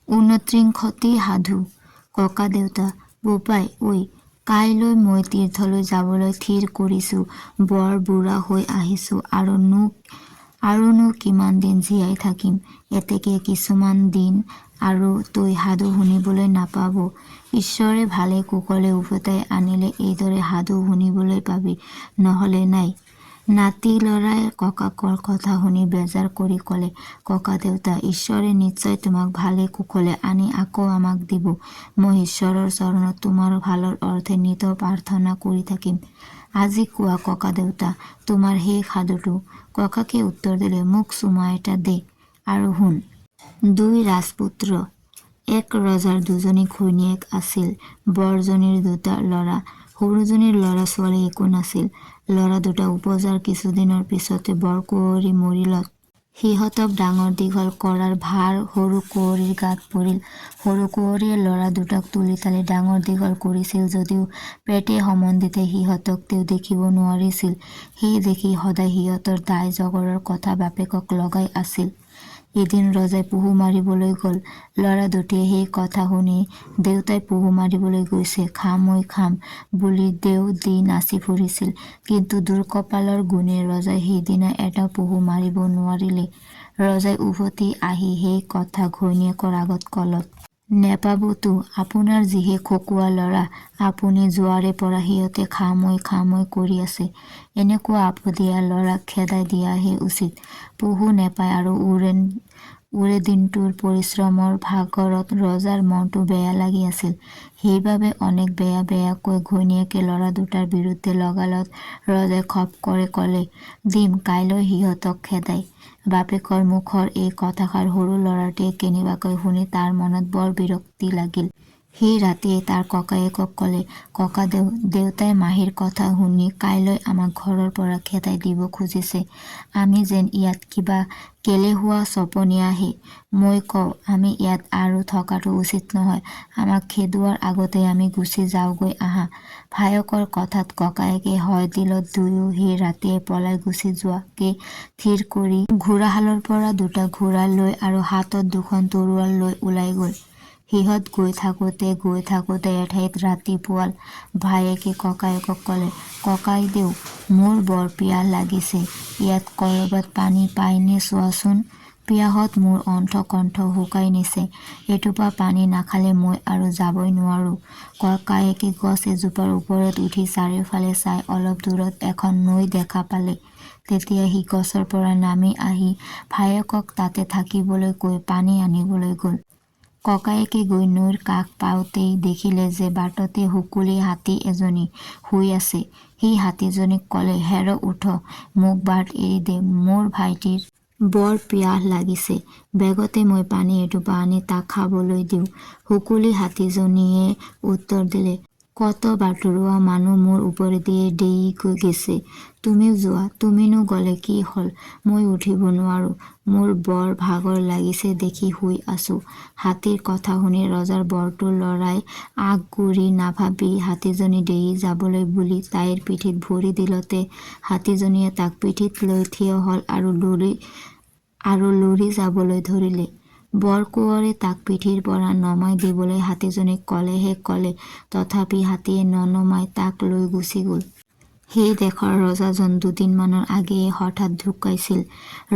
29টি সাধু। ককা দেউতা বোপাই ঐ কাইলৈ মই তীৰ্থলৈ যাবলৈ থিৰ কৰিছো। বৰ বুঢ়া হৈ আহিছো আৰুনো কিমান দিন জীয়াই থাকিম। এতেকে কিছুমান দিন আৰু তই সাধু শুনিবলৈ নাপাব। ঈশ্বৰে ভালে কুশলে উভতাই আনিলে এইদৰে সাধু শুনিবলৈ পাবি, নহলে নাই। নাতি লৰাই ককাকৰ কথা শুনি বেজাৰ কৰি কলে, ককা দেউতা, ঈশ্বৰে নিশ্চয় তোমাক ভালে কুশলে আনি আকৌ আমাক দিব। মই ঈশ্বৰৰ চৰণত তোমাৰ ভালৰ অৰ্থে নিত প্ৰাৰ্থনা কৰি থাকিম। আজি কোৱা ককা দেউতা, তোমাৰ সেই সাধুটো। ককাকে উত্তৰ দিলে, মোক চুমা এটা দে আৰু শুন। 2 ৰাজপুত্ৰ। এক ৰজাৰ 2জনী ঘৈণীয়েক আছিল। বৰজনীৰ 2টা ল'ৰা। সৰুজনীৰ ল'ৰা ছোৱালী একো নাছিল। ল'ৰা 2টা উপজাৰ কিছুদিনৰ পিছতে বৰ কুঁৱৰী মৰিলত। সিহঁতক ডাঙৰ দীঘল কৰাৰ ভাৰ সৰু কুঁৱৰীৰ গাত পৰিল। সৰু কুঁৱৰীয়ে ল'ৰা 2টাক তুলি তালি ডাঙৰ দীঘল কৰিছিল যদিও পেটে সম্বন্ধীতে সিহঁতক তেওঁ দেখিব নোৱাৰিছিল। সেই দেখি সদায় সিহঁতৰ দায় জগৰৰ কথা বাপেকক লগাই আছিল। এদিন ৰজাই পহু মাৰিবলৈ গল। ল'ৰা 2টিয়ে সেই কথা শুনি দেউতাই পহু মাৰিবলৈ গৈছে, খাম ঐ খাম বুলি দেও দি নাচি ফুৰিছিল। কিন্তু দুৰ্কপালৰ গুণে ৰজাই সেইদিনা এটা পহু মাৰিব নোৱাৰিলে। ৰজাই উভতি আহি সেই কথা ঘৈণীয়েকৰ আগত কলত, নেপাবতো, আপোনাৰ যিহে খকুৱা ল'ৰা, আপুনি যোৱাৰে পৰা সিহঁতে খাম ঐ কৰি আছে। এনেকুৱা আপদীয়া ল'ৰাক খেদাই দিয়াহে উচিত। পহু নেপায় আৰু উৰে দিনটোৰ পৰিশ্ৰমৰ ভাগৰত ৰজাৰ মনটো বেয়া লাগি আছিল। সেইবাবে অনেক বেয়াকৈ ঘৈণীয়েকে ল'ৰা 2টাৰ বিৰুদ্ধে লগালত ৰজাই খপকৰে কলে, দিম কাইলৈ সিহঁতক খেদাই। বাপেকৰ মুখৰ এই কথাষাৰ সৰু ল'ৰাটিয়ে কেনেবাকৈ শুনি তাৰ মনত বৰ বিৰক্তি লাগিল। সি ৰাতিয়েই তাৰ ককায়েকক কলে, ককা দেউতাই মাহীৰ কথা শুনি কাইলৈ আমাক ঘৰৰ পৰা খেদাই দিব খুজিছে। আমি যেন ইয়াত কিবা কেলেহুৱা চপনীয়াহে। মই কওঁ আমি ইয়াত আৰু থকাটো উচিত নহয়। আমাক খেদোৱাৰ আগতেই আমি গুচি যাওঁগৈ আহা। ভায়েকৰ কথাত ককায়েকে হয় দিলত দুয়ো সেই ৰাতিয়ে পলাই গুচি যোৱাকে থিৰ কৰি ঘোঁৰাশালৰ পৰা 2টা ঘোঁৰা লৈ আৰু হাতত 2খন তৰোৱাল লৈ ওলাই গল। সিহঁত গৈ থাকোঁতে এঠাইত ৰাতি পুৱাল। ভায়েকে ককায়েকক কলে, ককাইদেউ, মোৰ বৰ পিয়াহ লাগিছে। ইয়াত কৰবাত পানী পায়নে চোৱাচোন। পিয়াহত মোৰ কণ্ঠ শুকাই নিছে। এটোপা পানী নাখালে মই আৰু যাবই নোৱাৰো। ককায়েকে গছ এজোপাৰ ওপৰত উঠি চাৰিওফালে চাই অলপ দূৰত এখন নৈ দেখা পালে। তেতিয়া সি গছৰ পৰা নামি আহি ভায়েকক তাতে থাকিবলৈ কৈ পানী আনিবলৈ গল। ককায়েকে গৈ নৈৰ কাষ পাওঁতেই দেখিলে যে বাটতে সুকুলী হাতী এজনী শুই আছে। সি হাতীজনীক কলে, হেৰ উঠ, মোক বাট এৰি দে, মোৰ ভাইটিৰ বৰ পিয়াহ লাগিছে। বেগতে মই পানী এটোপা আনি তাক খাবলৈ দিওঁ। সুকুলী হাতীজনীয়ে উত্তৰ দিলে, কত বাটৰুৱা মানুহ মোৰ ওপৰেদিয়ে দেই গেছে, তুমিও যোৱা। তুমিনো গলে কি হল, মই উঠিব নোৱাৰো। মোৰ বৰ ভাগৰ লাগিছে দেখি শুই আছো। হাতীৰ কথা শুনি ৰজাৰ বৰটো লৰাই আগগুৰি নাভাবি হাতীজনী দেই যাবলৈ বুলি তাইৰ পিঠিত ভৰি দিলতে হাতীজনীয়ে তাক পিঠিত লৈ থিয় হল আৰু লৰি যাবলৈ ধৰিলে। বৰকোঁৱৰে তাক পিঠিৰ পৰা নমাই দিবলৈ হাতীজনীক কলে তথাপি হাতীয়ে ননমাই তাক লৈ গুচি গল। সেই দেশৰ ৰজাজন দুদিনমানৰ আগেয়ে হঠাৎ ঢুকাইছিল।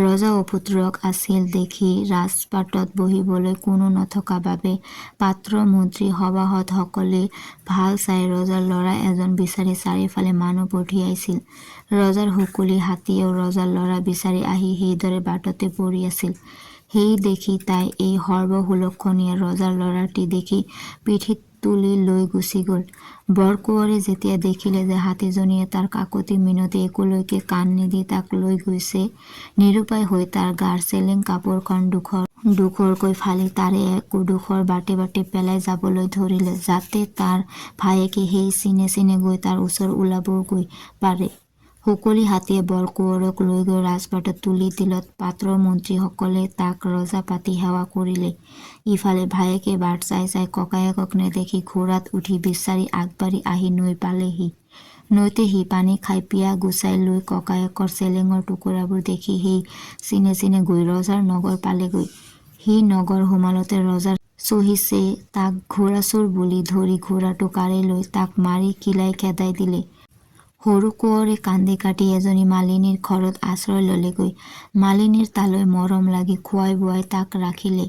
ৰজা অপুত্ৰক আছিল দেখি ৰাজপাটত বহিবলৈ কোনো নথকা বাবে পাত্ৰ মন্ত্ৰী সভাসদ সকলে ভাল চাই ৰজাৰ ল'ৰা এজন বিচাৰি চাৰিওফালে মানুহ পঠিয়াইছিল। ৰজাৰ সুকুলী হাতীয়েও ৰজাৰ ল'ৰা বিচাৰি আহি সেইদৰে বাটতে পৰি আছিল। সেই দেখি তাই এই সৰ্বসুলক্ষণীয়া ৰজাৰ ল'ৰাটি দেখি পিঠিত তুলি লৈ গুচি গল। বৰকোঁৱৰে যেতিয়া দেখিলে যে হাতীজনীয়ে তাৰ কাকূতি মিনতি একোলৈকে কাণ নিদি তাক লৈ গৈছে, নিৰুপায় হৈ তাৰ গাৰ চেলেং কাপোৰখন দুখৰকৈ ফালি তাৰে একোডোখৰ বাটে পেলাই যাবলৈ ধৰিলে, যাতে তাৰ ভায়েকে সেই চিনে গৈ তাৰ ওচৰ ওলাবগৈ পাৰে। সুকুলী হাতীয়ে বৰকোঁৱৰক লৈ গৈ ৰাজপাটত তুলি দিলত পাত্ৰ মন্ত্ৰীসকলে তাক ৰজা পাতি সেৱা কৰিলে। ইফালে ভায়েকে বাট চাই ককায়েকক নেদেখি ঘোঁৰাত উঠি বিচাৰি আগবাঢ়ি আহি নৈ পালেহি। নৈতে সি পানী খাই পিয়াহ গুচাই লৈ ককায়েকৰ চেলেঙৰ টুকুৰাবোৰ দেখি সেই চিনে গৈ ৰজাৰ নগৰ পালেগৈ। সি নগৰ সোমালতে ৰজাৰ চহিছে তাক ঘোঁৰাচোৰ বুলি ধৰি ঘোঁৰাটো কাঢ়ি লৈ তাক মাৰি কিলাই খেদাই দিলে। সৰু কোঁৱৰে কান্দি কাটি এজনী মালিনীৰ ঘৰত আশ্ৰয় ললেগৈ। মালিনীৰ তালৈ মৰম লাগি খুৱাই বোৱাই তাক ৰাখিলে।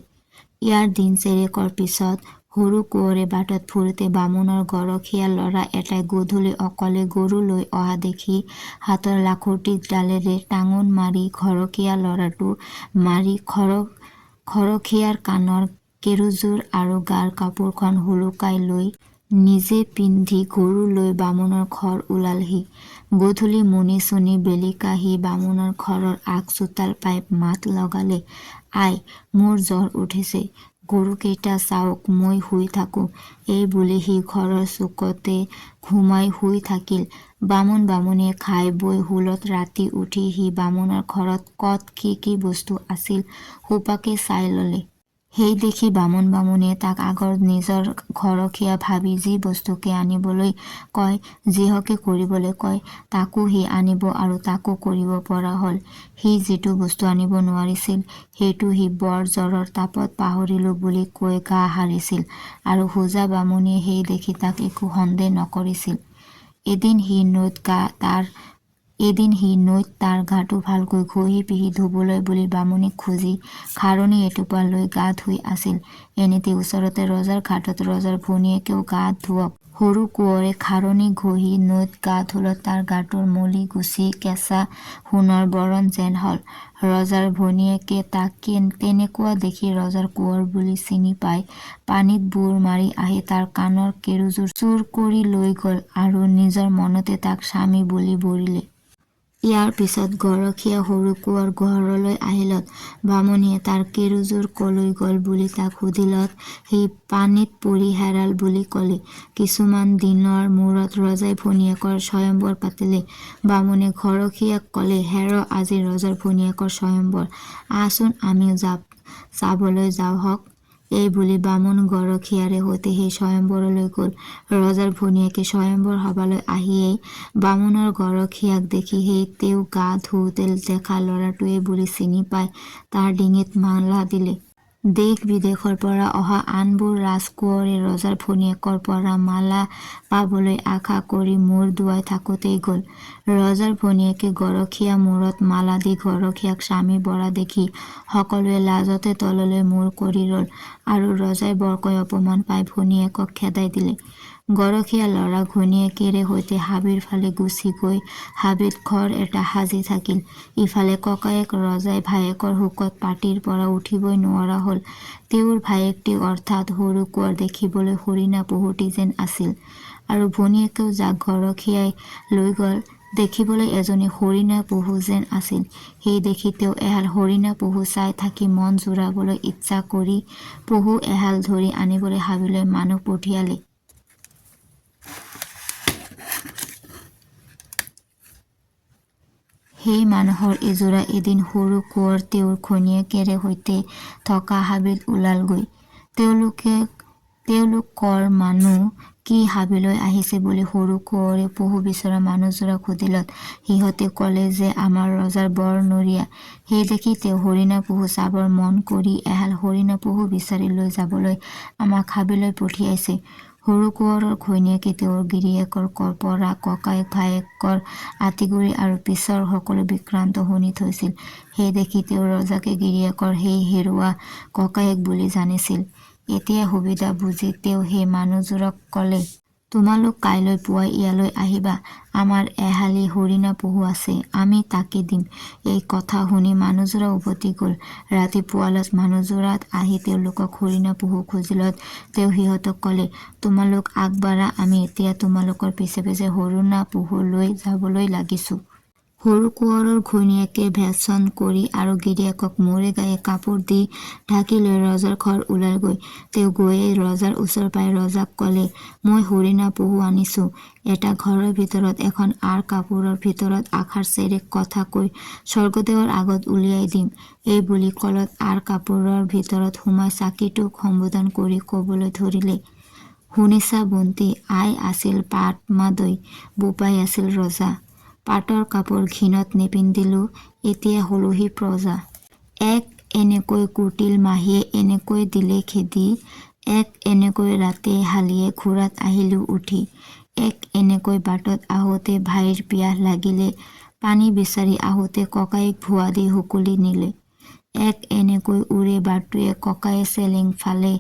ইয়াৰ দিন চেৰেকৰ পিছত সৰু কোঁৱৰে বাটত ফুৰোতে বামুণৰ গৰখীয়া ল'ৰা এটাই গধূলি অকলে গৰু লৈ অহা দেখি হাতৰ লাখুটি ডালেৰে টাঙোন মাৰি গৰখীয়া ল'ৰাটো মাৰি গৰখীয়াৰ কাণৰ কেৰুযোৰ আৰু গাৰ কাপোৰখন হুলুকাই লৈ নিজে পিন্ধি গৰু লৈ বামুণৰ ঘৰ ওলালহি। গধূলি মুনি চুনি বেলিকা সি বামুণৰ ঘৰৰ আগ চোতাল পাই মাত লগালে, আই মোৰ জ্বৰ উঠিছে, গৰুকেইটা চাওক মই শুই থাকোঁ। এই বুলি সি ঘৰৰ চুকতে ঘুমাই শুই থাকিল। বামুণীয়ে খাই বৈ শুলত ৰাতি উঠি সি বামুণৰ ঘৰত কত কি বস্তু আছিল সোপাকে চাই ললে। সেই দেখি বামুণীয়ে তাক আগৰ নিজৰ গৰখীয়া ভাবি যি বস্তুকে আনিবলৈ কয়, যিহকে কৰিবলৈ কয় তাকো সি আনিব আৰু তাকো কৰিব পৰা হল। সি যিটো বস্তু আনিব নোৱাৰিছিল সেইটো সি বৰ জ্বৰৰ তাপত পাহৰিলোঁ বুলি কৈ গা সাৰিছিল আৰু হোজা বামুণীয়ে সেই দেখি তাক একো সন্দেহ নকৰিছিল। এদিন সি নৈত তাৰ গাটো ভালকৈ ঘঁহি পিহি ধুবলৈ বুলি বামুণীক খুজি খাৰণী এটোপা লৈ গা ধুই আছিল। এনেতে ওচৰতে ৰজাৰ ঘাটত ৰজাৰ ভনীয়েকেও গা ধুৱক সৰু কোঁৱৰে খাৰণী ঘঁহি নৈত গা ধুলত তাৰ গাটোৰ মলি গুচি কেঁচা সোণৰ বৰণ যেন হল। ৰজাৰ ভনীয়েকে তাক তেনেকুৱা দেখি ৰজাৰ কোঁৱৰ বুলি চিনি পাই পানীত বুৰ মাৰি আহি তাৰ কাণৰ কেৰুযোৰ চুৰ কৰি লৈ গল আৰু নিজৰ মনতে তাক স্বামী বুলি বৰিলে। ইয়াৰ পিছত গৰখীয়া সৰু কোঁৱৰ ঘৰলৈ আহিলত বামুণীয়ে তাৰ কেৰুযোৰ কলৈ গল বুলি তাক সুধিলত সি পানীত পৰি হেৰাল বুলি কলে। কিছুমান দিনৰ মূৰত ৰজাই ভনীয়েকৰ স্বয়ম্বৰ পাতিলে। বামুণে গৰখীয়াক কলে, হেৰ আজি ৰজাৰ ভনীয়েকৰ স্বয়ম্বৰ, আহচোন আমিও চাবলৈ যাওঁহক। এই বুলি বামুণ গৰখীয়াৰে সৈতে সেই স্বয়ম্বৰলৈ গল। ৰজাৰ ভনীয়েকে স্বয়ম্বৰ সভালৈ আহিয়েই বামুণৰ গৰখীয়াক দেখি সেই তেওঁ গা ধুওঁতে দেখা ল'ৰাটোৱে বুলি চিনি পাই তাৰ ডিঙিত মালা দিলে। দেশ বিদেশৰ পৰা অহা আনবোৰ ৰাজকোঁৱৰে ৰজাৰ ভনীয়েকৰ পৰা মালা পাবলৈ আশা কৰি মূৰ দোৱাই থাকোঁতেই গল। ৰজাৰ ভনীয়েকে গৰখীয়া মূৰত মালা দি গৰখীয়াক স্বামী বৰা দেখি সকলোৱে লাজতে তললৈ মূৰ কৰি ৰল আৰু ৰজাই বৰকৈ অপমান পাই ভনীয়েকক খেদাই দিলে। গৰখীয়া ল'ৰা ঘৈণীয়েকেৰে সৈতে হাবিৰ ফালে গুচি গৈ হাবিত ঘৰ এটা সাজি থাকিল। ইফালে ককায়েক ৰজাই ভায়েকৰ শোকত পাটীৰ পৰা উঠিবই নোৱাৰা হল। তেওঁৰ ভায়েকটি অৰ্থাৎ সৰু কোঁৱৰ দেখিবলৈ হৰিণা পহুটি যেন আছিল আৰু ভনীয়েকেও যাক গৰখীয়াই লৈ গল দেখিবলৈ এজনী হৰিণা পহু যেন আছিল। সেই দেখি তেওঁ এহাল হৰিণা পহু চাই থাকি মন জোৰাবলৈ ইচ্ছা কৰি পহু এহাল ধৰি আনিবলৈ হাবিলৈ মানুহ পঠিয়ালে। সেই মানুহৰ এযোৰা এদিন সৰু কোঁৱৰ তেওঁৰ ঘৈণীয়েকেৰে সৈতে থকা হাবিত ওলালগৈ। তেওঁলোক কৰ মানুহ, কি হাবিলৈ আহিছে বুলি সৰু কোঁৱৰে পহু বিচৰা মানুহযোৰাক সুধিলত সিহঁতে কলে যে আমাৰ ৰজাৰ বৰ নৰীয়া। সেই দেখি তেওঁ হৰিণা পহু চাবৰ মন কৰি এহাল হৰিণা পহু বিচাৰি লৈ যাবলৈ আমাক হাবিলৈ পঠিয়াইছে। সৰু কোঁৱৰৰ ঘৈণীয়েকে তেওঁৰ গিৰিয়েকৰ পৰা ককায়েক ভায়েকৰ আঁতিগুৰি আৰু পিছৰ সকলো বিক্ৰান্ত শুনি থৈছিল। সেই দেখি তেওঁ ৰজাকে গিৰিয়েকৰ সেই হেৰুৱা ককায়েক বুলি জানিছিল। এতিয়া সুবিধা বুজি তেওঁ সেই মানুহযোৰক কলে, তোমালোক কাইলৈ পুৱাই ইয়ালৈ আহিবা, আমাৰ এহালি হৰিণা পহু আছে, আমি তাকে দিম। এই কথা শুনি মানুহযোৰা উভতি গল। ৰাতিপুৱালত মানুহযোৰাত আহি তেওঁলোকক হৰিণা পহু খুজিলত তেওঁ সিহঁতক কলে, তোমালোক আগবাঢ়া, আমি এতিয়া তোমালোকৰ পিছে পিছে হৰিণা পহু লৈ যাবলৈ লাগিছোঁ। সৰু কোঁৱৰৰ ঘৈণীয়েকে ভেশন কৰি আৰু গিৰিয়েকক মূৰে গায়ে কাপোৰ দি ঢাকি লৈ ৰজাৰ ঘৰ ওলালগৈ। তেওঁ গৈয়েই ৰজাৰ ওচৰ পাই ৰজাক কলে, মই হৰিণা পহু আনিছোঁ, এটা ঘৰৰ ভিতৰত এখন আঁৰ কাপোৰৰ ভিতৰত আশাৰ চেৰেক কথা কৈ স্বৰ্গদেৱৰ আগত উলিয়াই দিম। এই বুলি কলত আঁৰ কাপোৰৰ ভিতৰত সোমাই চাকিটোক সম্বোধন কৰি কবলৈ ধৰিলে, শুনিছা বন্তি, আই আছিল পাটমাদৈ, বোপাই আছিল ৰজা, পাটৰ কাপোৰ ঘিণত নিপিন্ধিলোঁ, এতিয়া হলোহি প্ৰজা। এক এনেকৈ কুটিল মাহীয়ে এনেকৈ দিলে খেদি, এক এনেকৈ ৰাতি হালিয়ে ঘোঁৰাত আহিলোঁ উঠি। এক এনেকৈ বাটত আহোঁতে ভাইৰ পিয়াহ লাগিলে, পানী বিচাৰি আহোঁতে ককাইক ভুৱা দি হুকুলি নিলে। এক এনেকৈ উৰে বাটটোৱে ককায়ে চেলেং ফালে,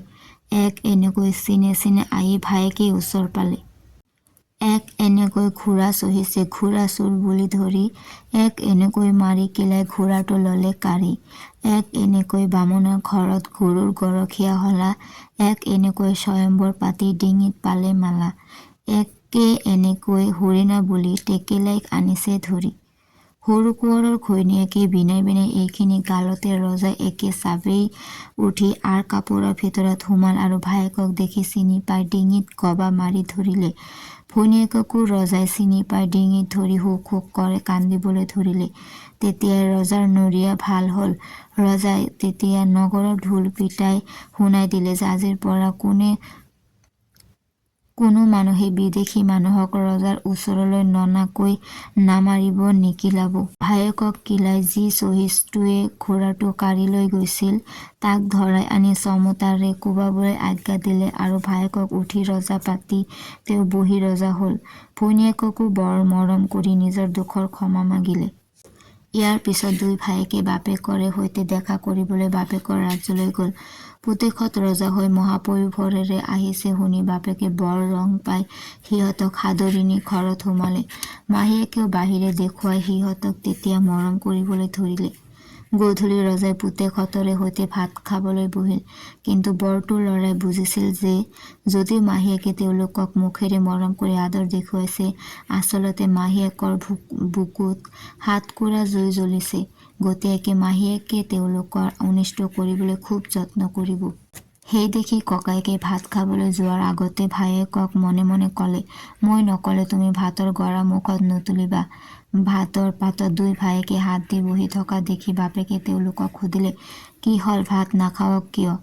এক এনেকৈ চিনে চিনে আহি ভায়েকে ওচৰ পালে। এক এনেকৈ ঘোঁৰা চহিছে ঘোঁৰা চোৰ বুলি ধৰি, এক এনেকৈ মাৰি কিলাই ঘোঁৰাটো ললে কাঢ়ি। এক এনেকৈ বামুণৰ ঘৰত গৰুৰ গৰখীয়া হলা, এক এনেকৈ স্বয়ম্বৰ পাতি ডিঙিত পালে মালা। একে এনেকৈ হৰিণা বুলি টেকেলাইক আনিছে ধৰি। সৰু কোঁৱৰৰ ঘৈণীয়েকে বিনাই বিনাই এইখিনি গালতে ৰজাই একে চাবেই উঠি আঁৰ কাপোৰৰ ভিতৰত সোমাল আৰু ভায়েকক দেখি চিনি পাই ডিঙিত গবা মাৰি ধৰিলে। ভৈনীয়েককো ৰজাই চিনি পাই ডিঙিত ধৰি হুক হুক কৰে কান্দিবলৈ ধৰিলে। তেতিয়াই ৰজাৰ নৰিয়া ভাল হল। ৰজাই তেতিয়া নগৰৰ ঢোল পিটাই শুনাই দিলে যে আজিৰ পৰা কোনো মানুহে বিদেশী মানুহক ৰজাৰ ওচৰলৈ ননাকৈ নামাৰিব নিকিলাব। ভায়েকক কিলাই যি চহিষ্ঠুৱে ঘোঁৰাটো কাঢ়ি লৈ গৈছিল তাক ধৰাই আনি চমতাৰে কোবাবলৈ আজ্ঞা দিলে আৰু ভায়েকক উঠি ৰজা পাতি তেওঁ বহি ৰজা হল। ভৈনীয়েককো বৰ মৰম কৰি নিজৰ দুখৰ ক্ষমা মাগিলে। ইয়াৰ পিছত দুই ভায়েকে বাপেকৰে সৈতে দেখা কৰিবলৈ বাপেকৰ ৰাজ্যলৈ গল। পুতেকহঁত ৰজা হৈ মহাপয়োভৰেৰে আহিছে শুনি বাপেকে বৰ ৰং পাই সিহঁতক সাদৰি নি ঘৰত সোমালে। মাহীয়েকেও বাহিৰে দেখুৱাই সিহঁতক তেতিয়া মৰম কৰিবলৈ ধৰিলে। গধূলি ৰজাই পুতেকহঁতৰে সৈতে ভাত খাবলৈ বহিল। কিন্তু বৰটোৰ ল'ৰাই বুজিছিল যে যদিও মাহীয়েকে তেওঁলোকক মুখেৰে মৰম কৰি আদৰ দেখুৱাইছে, আচলতে মাহীয়েকৰ বুকুত সাতকোৰা জুই জ্বলিছে, গতিকে মাহীয়েকে তেওঁলোকৰ অনিষ্ট কৰিবলৈ খুব যত্ন কৰিব। সেই দেখি ককায়েকে ভাত খাবলৈ যোৱাৰ আগতে ভায়েকক মনে মনে কলে, মই নকলে তুমি ভাতৰ গৰা মুখত নুতুলিবা। ভাতৰ পাতত দুই ভায়েকে হাত দি বহি থকা দেখি বাপেকে তেওঁলোকক সুধিলে, কি হল ভাত নাখাৱ কিয়?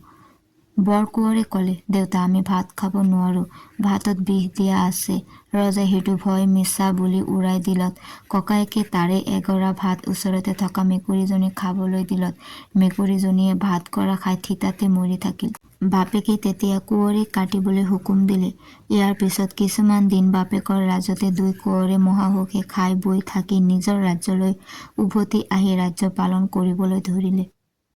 বৰকোঁৱৰে কলে, দেউতা আমি ভাত খাব নোৱাৰো, ভাতত বিষ দিয়া আছে। ৰজাই সেইটো ভয় মিছা বুলি উৰাই দিলত ককায়েকে তাৰে এগৰা ভাত ওচৰতে থকা মেকুৰীজনীক খাবলৈ দিলত মেকুৰীজনীয়ে ভাতগৰা খাই থিতাতে মৰি থাকিল। বাপেকে তেতিয়া কোঁৱৰীক কাটিবলৈ হুকুম দিলে। ইয়াৰ পিছত কিছুমান দিন বাপেকৰ ৰাজ্যতে দুই কোঁৱৰে মহাসুখে খাই বৈ থাকি নিজৰ ৰাজ্যলৈ উভতি আহি ৰাজ্য পালন কৰিবলৈ ধৰিলে।